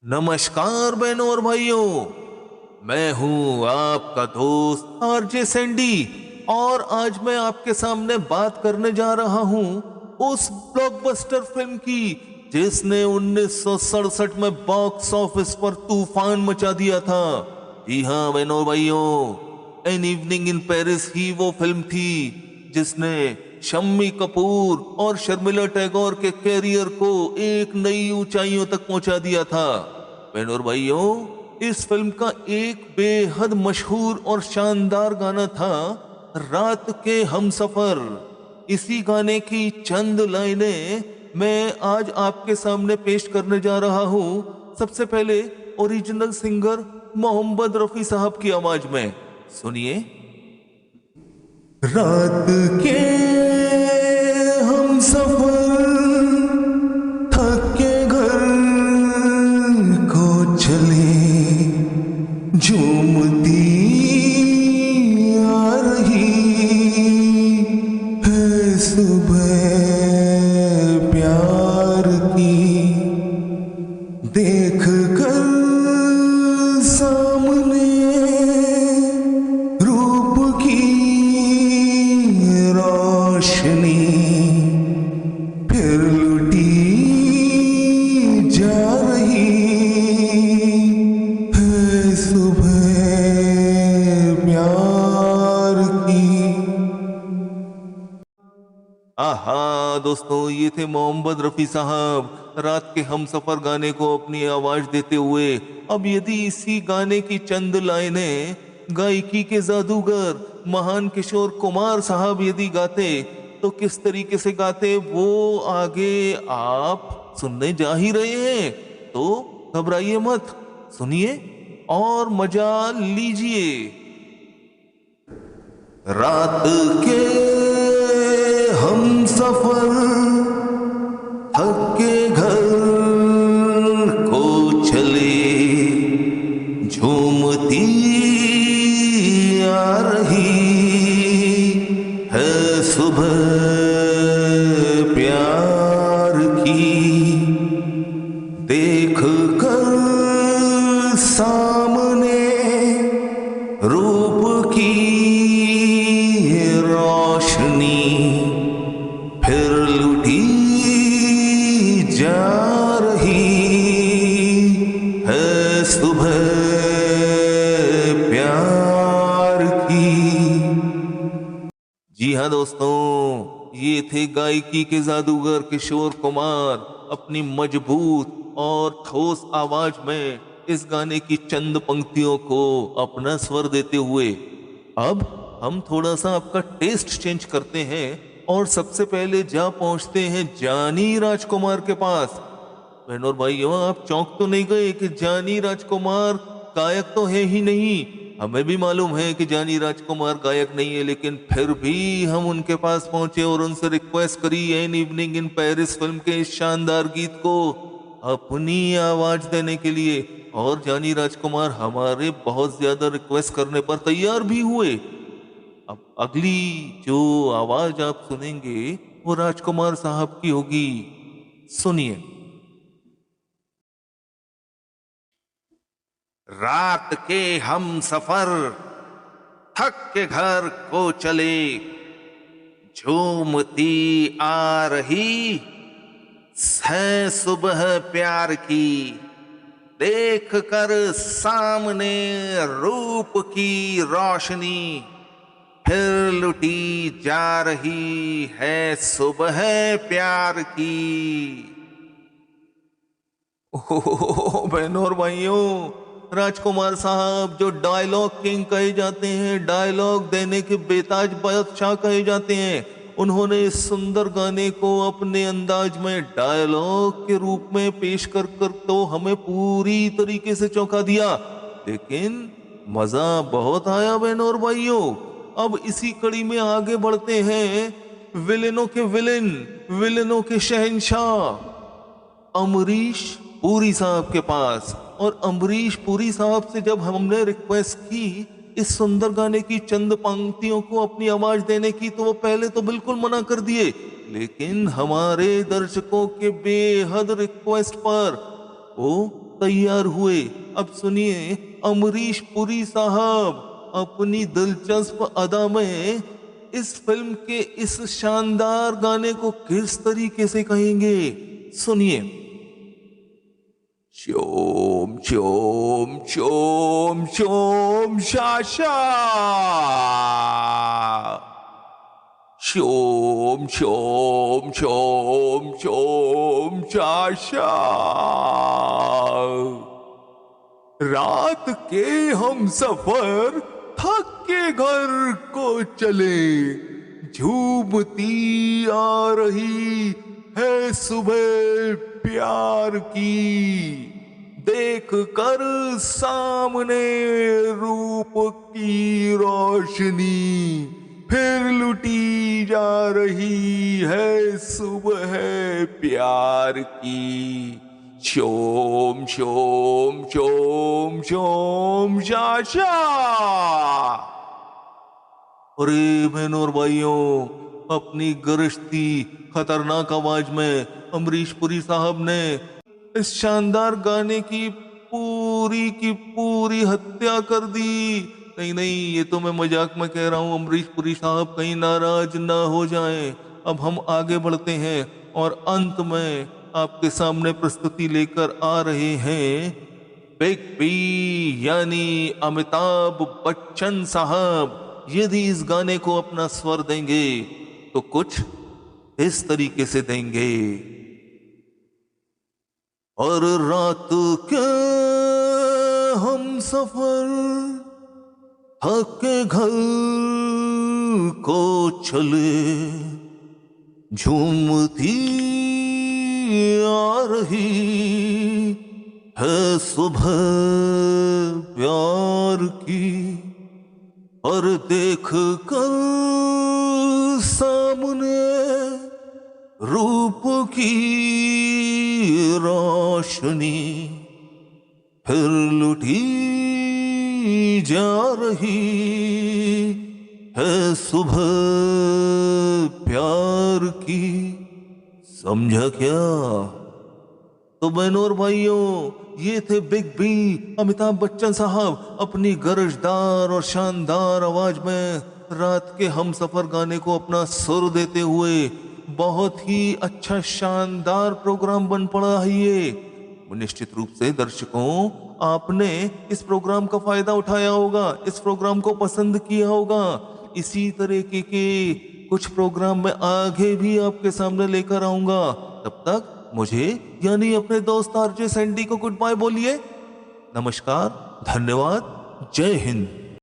नमस्कार बहनों और भाइयों। मैं हूं आपका दोस्त आरजे सैंडी और आज मैं आपके सामने बात करने जा रहा हूं उस ब्लॉकबस्टर फिल्म की जिसने 1967 में बॉक्स ऑफिस पर तूफान मचा दिया था। जी हाँ बहनों और भाइयों, एन इवनिंग इन पेरिस ही वो फिल्म थी जिसने शम्मी कपूर और शर्मिला टैगोर के कैरियर को एक नई ऊंचाइयों तक पहुंचा दिया था। बहनों और भाइयों, इस फिल्म का एक बेहद मशहूर और शानदार गाना था रात के हमसफर। इसी गाने की चंद लाइनें मैं आज आपके सामने पेश करने जा रहा हूं। सबसे पहले ओरिजिनल सिंगर मोहम्मद रफी साहब की आवाज में सुनिए। रात के हम सफर थक के घर को चले, झूमती आ रही है सुबह प्यार की। देख कर सामने रूप की रोशनी फिर लुटी जा रही है सुबह प्यार की। आहा दोस्तों, ये थे मोहम्मद रफी साहब रात के हमसफर गाने को अपनी आवाज देते हुए। अब यदि इसी गाने की चंद लाइनें गायकी के जादूगर महान किशोर कुमार साहब यदि गाते तो किस तरीके से गाते वो आगे आप सुनने जा ही रहे हैं। तो घबराइए मत, सुनिए और मजा लीजिए। रात के हम सफर थक के घर को चले, झूमती आ रही है सुबह प्यार की। देख कर सामने रूप की रोशनी फिर लुटी जा रही है सुबह प्यार की। जी हाँ दोस्तों, ये थे गायकी के जादूगर किशोर कुमार अपनी मजबूत और ठोस आवाज में इस गाने की चंद पंक्तियों को अपना स्वर देते हुए। अब हम थोड़ा सा आपका टेस्ट चेंज करते हैं और सबसे पहले जा पहुंचते हैं जानी राजकुमार के पास। बहनों और भाइयों, आप चौंक तो नहीं गए कि जानी राजकुमार गायक तो है ही नहीं। हमें भी मालूम है कि जानी राजकुमार गायक नहीं है, लेकिन फिर भी हम उनके पास पहुंचे और उनसे रिक्वेस्ट करी an evening in Paris film के इस शानदार गीत को अपनी आवाज देने के लिए। और जानी राजकुमार हमारे बहुत ज्यादा रिक्वेस्ट करने पर तैयार भी हुए। अब अगली जो आवाज आप सुनेंगे वो राजकुमार साहब की होगी, सुनिए। रात के हम सफर थक के घर को चले, झूमती आ रही है सुबह प्यार की। देख कर सामने रूप की रोशनी फिर लुटी जा रही है सुबह प्यार की। ओहो बहनों और भाइयों, राजकुमार साहब जो डायलॉग किंग कहे जाते हैं, डायलॉग देने के बेताज बादशाह कहे जाते हैं, उन्होंने इस सुंदर गाने को अपने अंदाज में डायलॉग के रूप में पेश कर कर तो हमें पूरी तरीके से चौंका दिया। लेकिन मजा बहुत आया बहनों और भाइयों। अब इसी कड़ी में आगे बढ़ते हैं विलेनों के विलेन, विलेनों के शहंशाह अमरीश पुरी साहब के पास। और अमरीश पुरी साहब से जब हमने रिक्वेस्ट की इस सुंदर गाने की चंद पंक्तियों को अपनी आवाज देने की, तो वो पहले तो बिल्कुल मना कर दिए, लेकिन हमारे दर्शकों के बेहद रिक्वेस्ट पर वो तैयार हुए। अब सुनिए अमरीश पुरी साहब अपनी दिलचस्प अदा में इस फिल्म के इस शानदार गाने को किस तरीके से कहेंगे, सुनिए। Shome Shome Shome Shome Sasha, Shome Shome Shome Shome Sasha. रात के हम सफर थक के घर को चले, झूमती आ रही है सुबह प्यार की, देख कर सामने रूप की रोशनी, फिर लुटी जा रही है सुबह प्यार की। शोम शोम शोम शोम शाशा। अरे बहनों और भाइयों, अपनी गरजती खतरनाक आवाज में अमरीश पुरी साहब ने इस शानदार गाने की पूरी हत्या कर दी। नहीं नहीं, ये तो मैं मजाक में कह रहा हूँ, अमरीश पुरी साहब कहीं नाराज ना हो जाएं। अब हम आगे बढ़ते हैं और अंत में आपके सामने प्रस्तुति लेकर आ रहे हैं बिग बी यानी अमिताभ बच्चन साहब। यदि इस गाने को अपना स्वर देंगे तो कुछ इस तरीके से देंगे। और रात के हम सफर थक के घर को चले, झूमती आ रही है सुबह प्यार की, और देख कर सामने रूप की रोशनी, फिर लुटी जा रही है सुबह प्यार की। समझा क्या? तो बहनों और भाइयों, ये थे बिग बी अमिताभ बच्चन साहब अपनी गरजदार और शानदार आवाज में रात के हम सफर गाने को अपना सुर देते हुए बहुत ही अच्छा शानदार प्रोग्राम बन पड़ा है ये। निश्चित रूप से दर्शकों, आपने इस प्रोग्राम का फायदा उठाया होगा, इस प्रोग्राम को पसंद किया होगा। इसी तरीके के कुछ प्रोग्राम मैं आगे भी आपके सामने लेकर आऊंगा। तब तक मुझे यानी अपने दोस्त आरजे सैंडी को गुड बाय बोलिए। नमस्कार, धन्यवाद, जय हिंद।